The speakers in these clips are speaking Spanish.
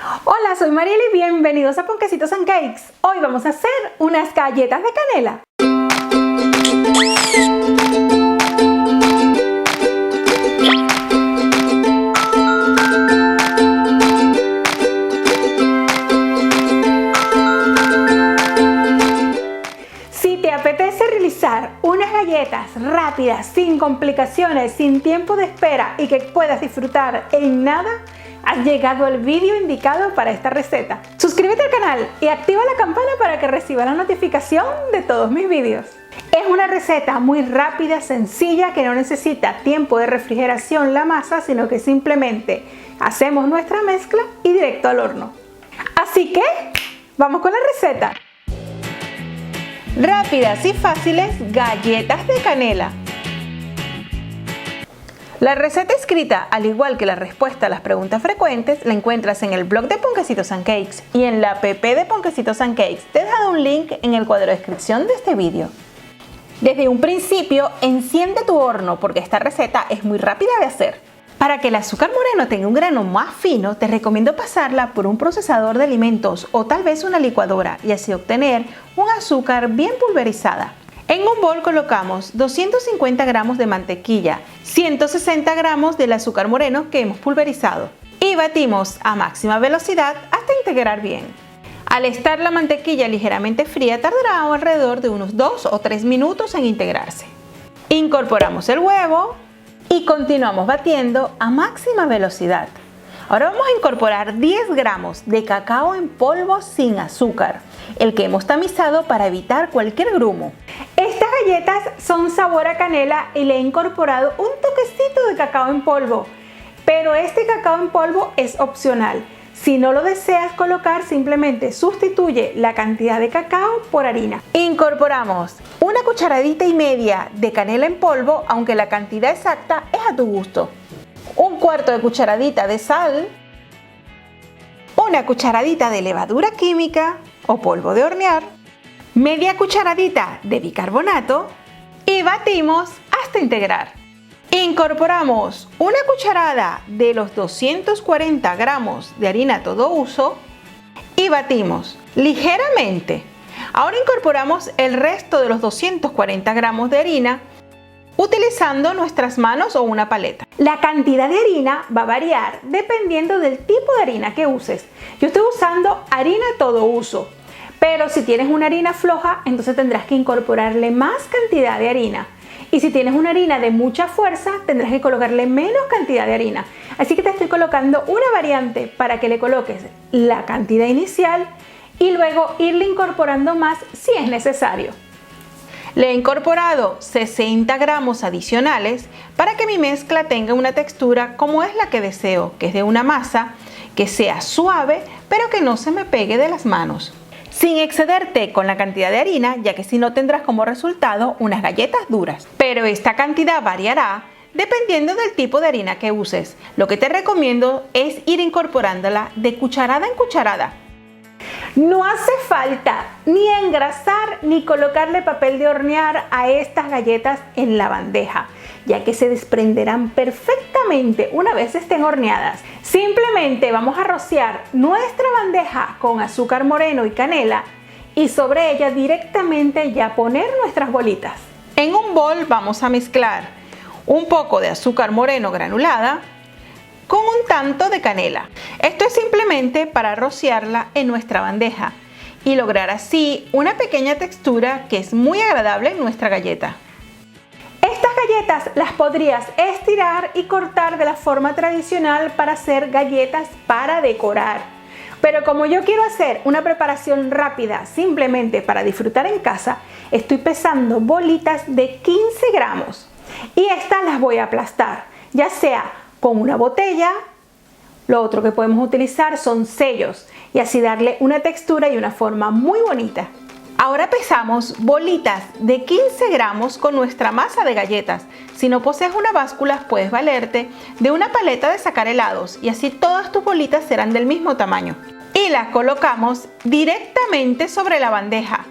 Hola, soy Mariela y bienvenidos a Ponquecitos and Cakes. Hoy vamos a hacer unas galletas de canela. Si te apetece realizar unas galletas rápidas, sin complicaciones, sin tiempo de espera y que puedas disfrutar en nada, has llegado al vídeo indicado para esta receta. Suscríbete al canal y activa la campana para que recibas la notificación de todos mis vídeos. Es una receta muy rápida, sencilla, que no necesita tiempo de refrigeración la masa, sino que simplemente hacemos nuestra mezcla y directo al horno. Así que, vamos con la receta. Rápidas y fáciles galletas de canela. La receta escrita, al igual que la respuesta a las preguntas frecuentes, la encuentras en el blog de Ponquecitos and Cakes y en la app de Ponquecitos and Cakes. Te he dejado un link en el cuadro de descripción de este vídeo. Desde un principio, enciende tu horno porque esta receta es muy rápida de hacer. Para que el azúcar moreno tenga un grano más fino, te recomiendo pasarla por un procesador de alimentos o tal vez una licuadora y así obtener un azúcar bien pulverizada. En un bol colocamos 250 gramos de mantequilla, 160 gramos del azúcar moreno que hemos pulverizado y batimos a máxima velocidad hasta integrar bien. Al estar la mantequilla ligeramente fría, tardará alrededor de unos 2 o 3 minutos en integrarse. Incorporamos el huevo y continuamos batiendo a máxima velocidad. Ahora vamos a incorporar 10 gramos de cacao en polvo sin azúcar, el que hemos tamizado para evitar cualquier grumo. Estas galletas son sabor a canela y le he incorporado un toquecito de cacao en polvo, pero este cacao en polvo es opcional. Si no lo deseas colocar, simplemente sustituye la cantidad de cacao por harina. Incorporamos una cucharadita y media de canela en polvo, aunque la cantidad exacta es a tu gusto. Un cuarto de cucharadita de sal, una cucharadita de levadura química o polvo de hornear, media cucharadita de bicarbonato y batimos hasta integrar. Incorporamos una cucharada de los 240 gramos de harina todo uso y batimos ligeramente. Ahora incorporamos el resto de los 240 gramos de harina utilizando nuestras manos o una paleta. La cantidad de harina va a variar dependiendo del tipo de harina que uses. Yo estoy usando harina todo uso, pero si tienes una harina floja, entonces tendrás que incorporarle más cantidad de harina. Y si tienes una harina de mucha fuerza, tendrás que colocarle menos cantidad de harina. Así que te estoy colocando una variante para que le coloques la cantidad inicial y luego irle incorporando más si es necesario. Le he incorporado 60 gramos adicionales para que mi mezcla tenga una textura como es la que deseo, que es de una masa que sea suave pero que no se me pegue de las manos. Sin excederte con la cantidad de harina, ya que si no tendrás como resultado unas galletas duras. Pero esta cantidad variará dependiendo del tipo de harina que uses. Lo que te recomiendo es ir incorporándola de cucharada en cucharada. No hace falta ni engrasar ni colocarle papel de hornear a estas galletas en la bandeja, ya que se desprenderán perfectamente una vez estén horneadas. Simplemente vamos a rociar nuestra bandeja con azúcar moreno y canela y sobre ella directamente ya poner nuestras bolitas. En un bol vamos a mezclar un poco de azúcar moreno granulada con un tanto de canela. Esto es simplemente para rociarla en nuestra bandeja y lograr así una pequeña textura que es muy agradable en nuestra galleta. Estas galletas las podrías estirar y cortar de la forma tradicional para hacer galletas para decorar. Pero como yo quiero hacer una preparación rápida simplemente para disfrutar en casa, estoy pesando bolitas de 15 gramos y estas las voy a aplastar, ya sea con una botella. Lo otro que podemos utilizar son sellos y así darle una textura y una forma muy bonita. Ahora pesamos bolitas de 15 gramos con nuestra masa de galletas. Si no posees una báscula, puedes valerte de una paleta de sacar helados y así todas tus bolitas serán del mismo tamaño. Y las colocamos directamente sobre la bandeja.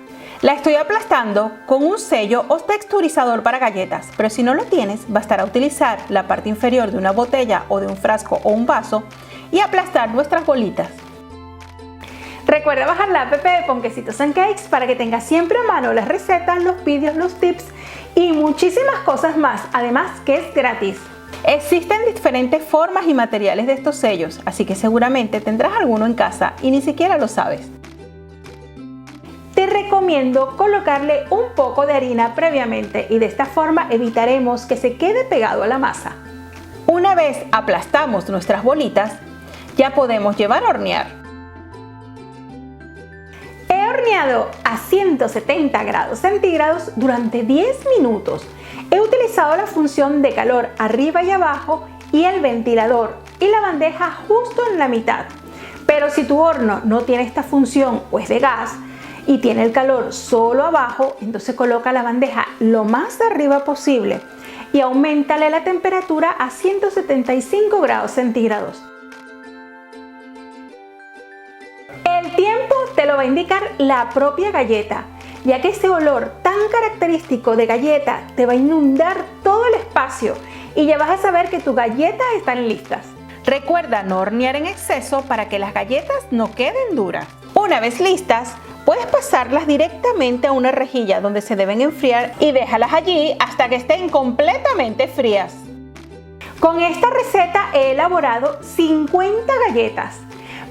La estoy aplastando con un sello o texturizador para galletas, pero si no lo tienes, bastará utilizar la parte inferior de una botella o de un frasco o un vaso y aplastar nuestras bolitas. Recuerda bajar la app de Ponquecitos and Cakes para que tengas siempre a mano las recetas, los vídeos, los tips y muchísimas cosas más, además que es gratis. Existen diferentes formas y materiales de estos sellos, así que seguramente tendrás alguno en casa y ni siquiera lo sabes. Te recomiendo colocarle un poco de harina previamente y de esta forma evitaremos que se quede pegado a la masa. Una vez aplastamos nuestras bolitas, ya podemos llevar a hornear. He horneado a 170 grados centígrados durante 10 minutos. He utilizado la función de calor arriba y abajo y el ventilador y la bandeja justo en la mitad. Pero si tu horno no tiene esta función o es de gas y tiene el calor solo abajo, entonces coloca la bandeja lo más arriba posible y auméntale la temperatura a 175 grados centígrados. El tiempo te lo va a indicar la propia galleta, ya que ese olor tan característico de galleta te va a inundar todo el espacio y ya vas a saber que tus galletas están listas. Recuerda no hornear en exceso para que las galletas no queden duras. Una vez listas, puedes pasarlas directamente a una rejilla donde se deben enfriar y déjalas allí hasta que estén completamente frías. Con esta receta he elaborado 50 galletas.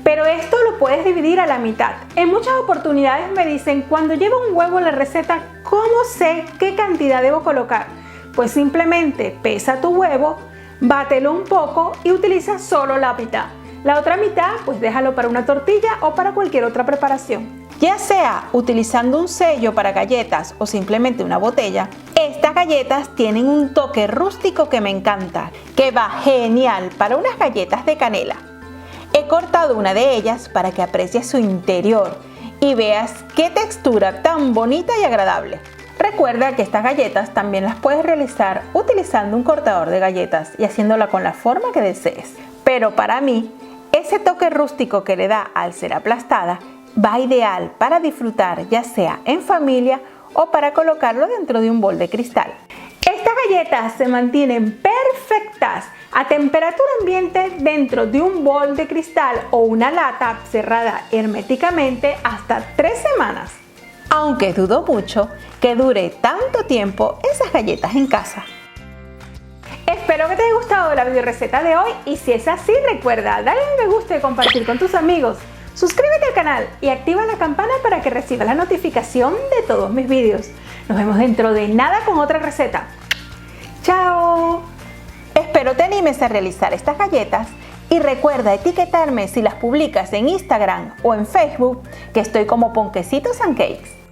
Pero esto lo puedes dividir a la mitad. En muchas oportunidades me dicen, cuando llevo un huevo en la receta, ¿cómo sé qué cantidad debo colocar? Pues simplemente pesa tu huevo, bátelo un poco y utiliza solo la mitad. La otra mitad, pues déjalo para una tortilla o para cualquier otra preparación. Ya sea utilizando un sello para galletas o simplemente una botella, estas galletas tienen un toque rústico que me encanta, que va genial para unas galletas de canela. He cortado una de ellas para que aprecies su interior y veas qué textura tan bonita y agradable. Recuerda que estas galletas también las puedes realizar utilizando un cortador de galletas y haciéndola con la forma que desees. Pero para mí, ese toque rústico que le da al ser aplastada va ideal para disfrutar ya sea en familia o para colocarlo dentro de un bol de cristal. Estas galletas se mantienen perfectas a temperatura ambiente dentro de un bol de cristal o una lata cerrada herméticamente hasta 3 semanas. Aunque dudo mucho que dure tanto tiempo esas galletas en casa. Espero que te haya gustado la video receta de hoy y si es así recuerda darle me gusta y compartir con tus amigos. Suscríbete al canal y activa la campana para que recibas la notificación de todos mis videos. Nos vemos dentro de nada con otra receta. ¡Chao! Espero te animes a realizar estas galletas y recuerda etiquetarme si las publicas en Instagram o en Facebook, que estoy como Ponquecitos and Cakes.